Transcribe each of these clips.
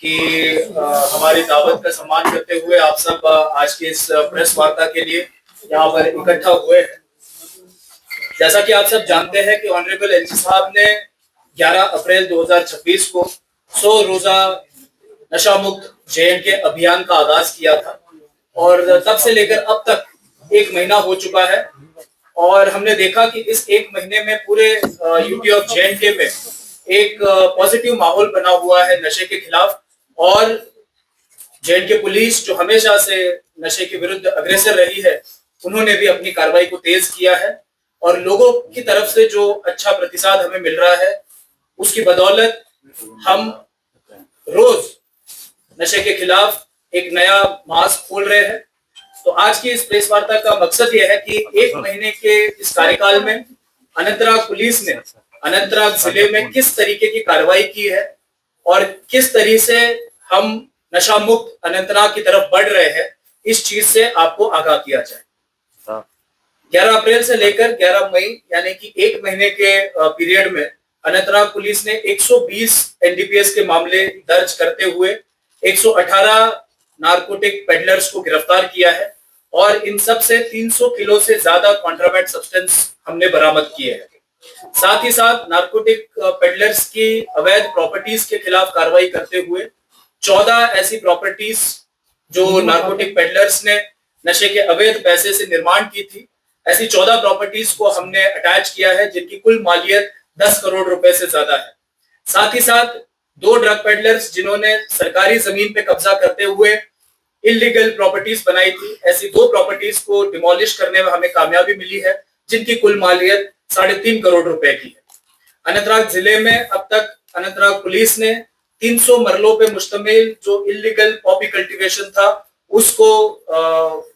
कि हमारी दावत का सम्मान करते हुए आप सब आज की इस प्रेस वार्ता के लिए यहाँ पर इकट्ठा हुए हैं। जैसा कि आप सब जानते हैं कि ऑनरेबल एलजी साहब ने 11 अप्रैल 2026 को 100 रोजा नशा मुक्त जेएनके अभियान का आगाज किया था और तब से लेकर अब तक 1 महीना हो चुका है और हमने देखा कि इस 1 महीने में पूरे यूटी ऑफ जेएनके में एक पॉजिटिव माहौल बना हुआ है नशे के खिलाफ और जेएनके पुलिस जो हमेशा से नशे के विरुद्ध अग्रेसर रही है उन्होंने भी अपनी कार्रवाई को तेज किया है और लोगों की तरफ से जो अच्छा प्रतिसाद हमें मिल रहा है उसकी बदौलत हम रोज नशे के खिलाफ एक नया मास्क खोल रहे हैं। तो आज की इस प्रेस वार्ता का मकसद यह है कि 1 महीने के इस कार्यकाल में अनंतनाग पुलिस ने अनंतनाग जिले में किस तरीके की कार्रवाई की है और किस तरीके से हम नशा मुक्त अनंतनाग की तरफ बढ़ रहे हैं, इस चीज से आपको आगाह किया जाए। 11 अप्रैल से लेकर 11 मई यानी कि 1 महीने के पीरियड में अनंतनाग पुलिस ने 120 एनडीपीएस के मामले दर्ज करते हुए 118 नारकोटिक पेडलर्स को गिरफ्तार किया है और इन सब से 300 किलो से ज्यादा कॉन्ट्राबैंड सब्सटेंस हमने बरामद किए हैं। साथ ही साथ नारकोटिक पेडलर्स की अवैध प्रॉपर्टीज के खिलाफ कार्रवाई करते हुए 14 ऐसी प्रॉपर्टीज जो नारकोटिक पेडलर्स ने नशे के अवैध पैसे से निर्माण की थी, ऐसी 14 प्रॉपर्टीज को हमने अटैच किया है जिनकी कुल मालियत 10 करोड़ रुपए से ज्यादा है। साथ ही साथ 2 ड्रग पेडलर्स जिन्होंने सरकारी जमीन पे कब्जा करते हुए इलीगल प्रॉपर्टीज बनाई थी, ऐसी 2 प्रॉपर्टीज को डिमोलिश करने में हमें कामयाबी मिली है जिनकी कुल मालियत 3.5 करोड़ रुपए की है। अनंतनाग जिले में अब तक अनंतनाग पुलिस ने 300 मरलों पे मुश्तमिल जो इलीगल पॉपी कल्टीवेशन था उसको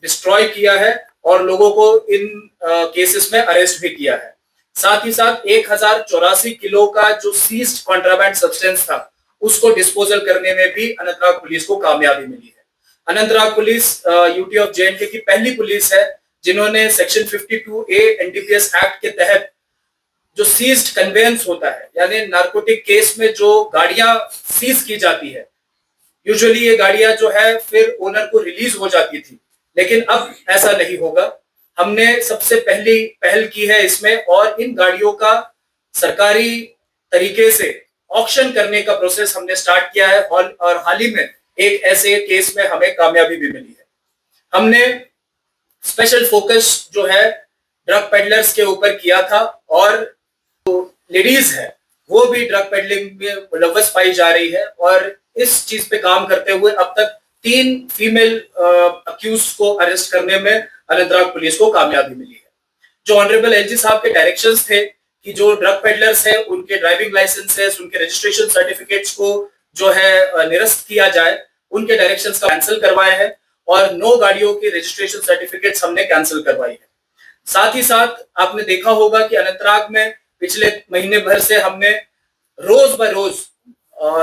डिस्ट्रॉय किया है और लोगों को इन केसेस में अरेस्ट भी किया है। साथ ही साथ 1084 किलो का जो सीज्ड कॉन्ट्राबैंड सब्सटेंस था उसको डिस्पोजल करने में भी अनंतनाग पुलिस को कामयाबी मिली है। Anantnag police UT of JNK की पहली पुलिस है जिन्होंने सेक्शन 52A एनडीपीएस एक्ट के तहत जो सीज्ड कन्वेंस होता है यानी नारकोटिक केस में जो गाड़ियां सीज की जाती है, यूजुअली ये गाड़ियां जो है फिर ओनर को रिलीज हो जाती थी, लेकिन अब ऐसा नहीं होगा। हमने सबसे पहली पहल की है इसमें और इन गाड़ियों का सरकारी तरीके से ऑक्शन करने का प्रोसेस हमने स्टार्ट किया है और हाल ही में एक ऐसे केस में हमें कामयाबी भी मिली है। हमने स्पेशल फोकस जो है ड्रग पेडलर्स के ऊपर किया था और जो लेडीज है वो भी ड्रग पेडलिंग में मुलव्वस पाई जा रही है और इस चीज पे काम करते हुए अब तक 3 फीमेल अक्यूज को अरेस्ट करने में अनंतनाग पुलिस को कामयाबी मिली है। जो ऑनरेबल एलजी साहब के डायरेक्शंस थे कि जो ड्रग पेडलर्स है उनके ड्राइविंग लाइसेंसेस, उनके रजिस्ट्रेशन सर्टिफिकेट्स को जो है निरस्त किया जाए, उनके डायरेक्शंस का कैंसिल करवाए हैं और 9 गाड़ियों की रजिस्ट्रेशन सर्टिफिकेट्स हमने कैंसिल करवाई है। साथ ही साथ आपने देखा होगा कि अनंतनाग में पिछले महीने भर से हमने रोज ब रोज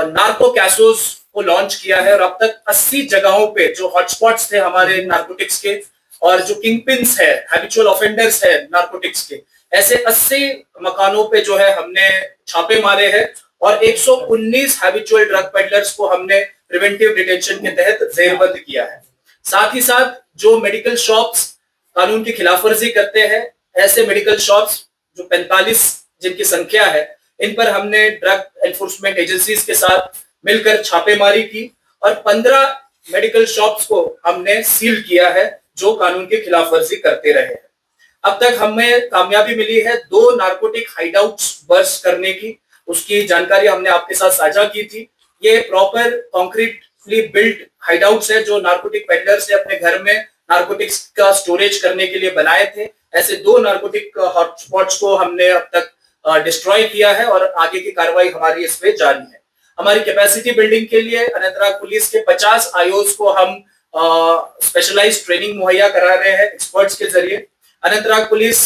नार्को कैसोस को लॉन्च किया है और अब तक 80 जगहों पे जो हॉटस्पॉट्स थे हमारे नार्कोटिक्स के और जो किंगपिन्स है, हैबिचुअल ऑफेंडर्स है नार्कोटिक्स के, ऐसे 80 मकानों पे जो है हमने छापे मारे हैं और 119 हैबिचुअल ड्रग पेडलर्स को हमने प्रिवेंटिव डिटेंशन के तहत जेरबंद किया है। साथ ही साथ जो मेडिकल शॉप्स कानून की खिलाफवर्जी करते हैं, ऐसे मेडिकल शॉप्स जो 45 जिनकी संख्या है, इन पर हमने ड्रग एनफोर्समेंट एजेंसीज के साथ मिलकर छापेमारी की और 15 मेडिकल शॉप्स को हमने सील किया है जो कानून की खिलाफवर्जी करते रहे हैं। अब तक हमें कामयाबी मिली है 2 नारकोटिक हाइडआउट्स बर्स्ट करने की, उसकी जानकारी हमने आपके साथ साझा की थी। ये प्रॉपर कॉन्क्रीटली बिल्ट हाइडआउट्स है जो नारकोटिक पेडलर्स ने अपने घर में नारकोटिक्स का स्टोरेज करने के लिए बनाए थे। ऐसे 2 नारकोटिक हॉटस्पॉट्स को हमने अब तक डिस्ट्रॉय किया है और आगे की कार्रवाई हमारी इस पे जारी है। हमारी कैपेसिटी बिल्डिंग के लिए अनंतनाग पुलिस के 50 आईओज को हम स्पेशलाइज्ड ट्रेनिंग मुहैया करा रहे हैं एक्सपर्ट्स के जरिए। अनंतनाग पुलिस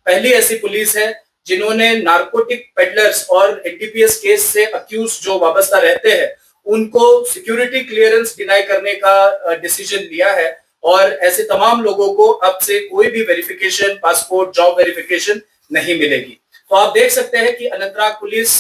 पहली ऐसी पुलिस है जिन्होंने नारकोटिक पेडलर्स और एनडीपीएस केस से अक्यूज जो वाबस्ता रहते हैं उनको सिक्योरिटी क्लियरेंस डिनाई करने का डिसीजन लिया है और ऐसे तमाम लोगों को अब से कोई भी वेरिफिकेशन, पासपोर्ट, जॉब वेरिफिकेशन नहीं मिलेगी। तो आप देख सकते हैं कि अनंतनाग पुलिस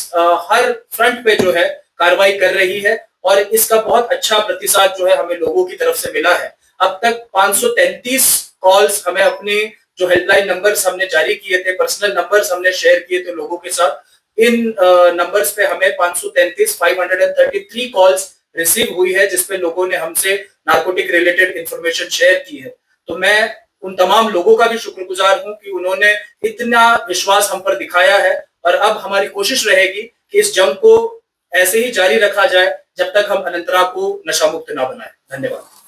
हर फ्रंट पे जो है कार्रवाई कर रही है और इसका बहुत अच्छा प्रतिसाद जो है हमें लोगों की तरफ से मिला है। अब तक 533 कॉल्स हमें अपने जो हेल्पलाइन नंबर्स हमने जारी किए थे, पर्सनल नंबर्स हमने शेयर किए थे लोगों के साथ, इन नंबर्स पे हमें 533 कॉल्स रिसीव हुई है जिसपे लोगों ने हमसे नार्कोटिक रिलेटेड इंफॉर्मेशन शेयर की है। तो मैं उन तमाम लोगों का भी शुक्रगुजार हूं कि उन्होंने इतना विश्वास हम पर दिखाया है, और अब हमारी कोशिश रहेगी कि इस जंग को ऐसे ही जारी रखा जाए जब तक हम अनंतनाग को नशा मुक्त ना बनाए। धन्यवाद।